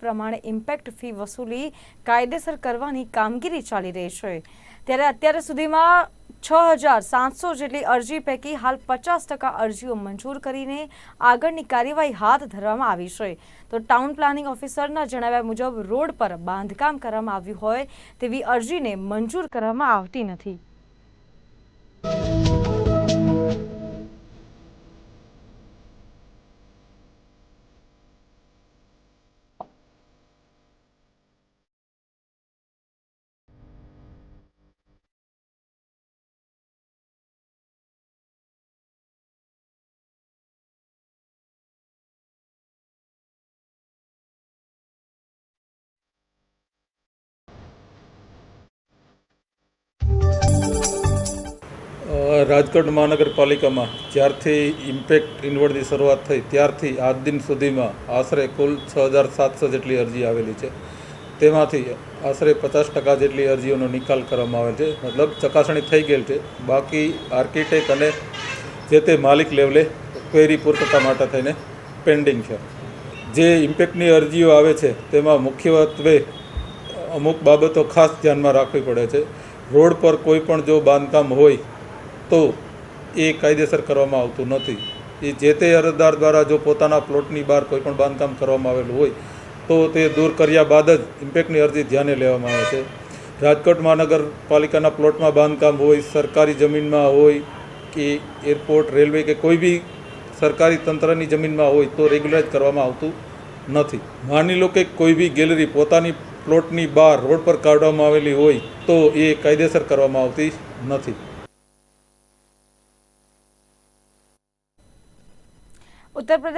પ્રમાણે impact fee વસૂલી કાયદેસર કરવાની કામગીરી ચાલી રહી છે। ત્યારે અત્યાર સુધીમાં 6,700 જેટલી અરજી પૈકી હાલ 50% અરજીઓ મંજૂર કરીને આગળની કાર્યવાહી હાથ ધરવામાં આવી છે। તો ટાઉન પ્લાનિંગ ઓફિસરના જણાવ્યા મુજબ રોડ પર બાંધકામ કરવામાં આવ્યું હોય તેવી અરજીને મંજૂર કરવામાં આવતી નથી। રાજકોટ મહાનગરપાલિકામાં જ્યારથી ઇમ્પેક્ટ ઇન્વોર્ડની શરૂઆત થઈ ત્યારથી આજ દિન સુધીમાં આશરે કુલ 6,700 જેટલી અરજી આવેલી છે। તેમાંથી આશરે 50% જેટલી અરજીઓનો નિકાલ કરવામાં આવેલ છે, મતલબ ચકાસણી થઈ ગયેલ છે। બાકી આર્કિટેક્ટ અને જે તે માલિક લેવલે ક્વેરી પૂર્તતા માટે થઈને પેન્ડિંગ છે। જે ઇમ્પેક્ટની અરજીઓ આવે છે તેમાં મુખ્યત્વે અમુક બાબતો ખાસ ધ્યાનમાં રાખવી પડે છે। રોડ પર કોઈ પણ જો બાંધકામ હોય તો એ કાયદેસર કરવામાં આવતું નથી। એ જે તે અરજદાર દ્વારા જો પોતાના પ્લોટની બહાર કોઈ પણ બાંધકામ કરવામાં આવેલું હોય તો તે દૂર કર્યા બાદ જ ઇમ્પેક્ટની અરજી ધ્યાને લેવામાં આવે છે। રાજકોટ મહાનગરપાલિકાના પ્લોટમાં બાંધકામ હોય, સરકારી જમીનમાં હોય કે એરપોર્ટ, રેલવે કે કોઈ બી સરકારી તંત્રની જમીનમાં હોય તો રેગ્યુલાઇઝ કરવામાં આવતું નથી। માની લો કે કોઈ બી ગેલેરી પોતાની પ્લોટની બહાર રોડ પર કાઢવામાં આવેલી હોય તો એ કાયદેસર કરવામાં આવતી નથી। ઉત્તર પ્રદેશ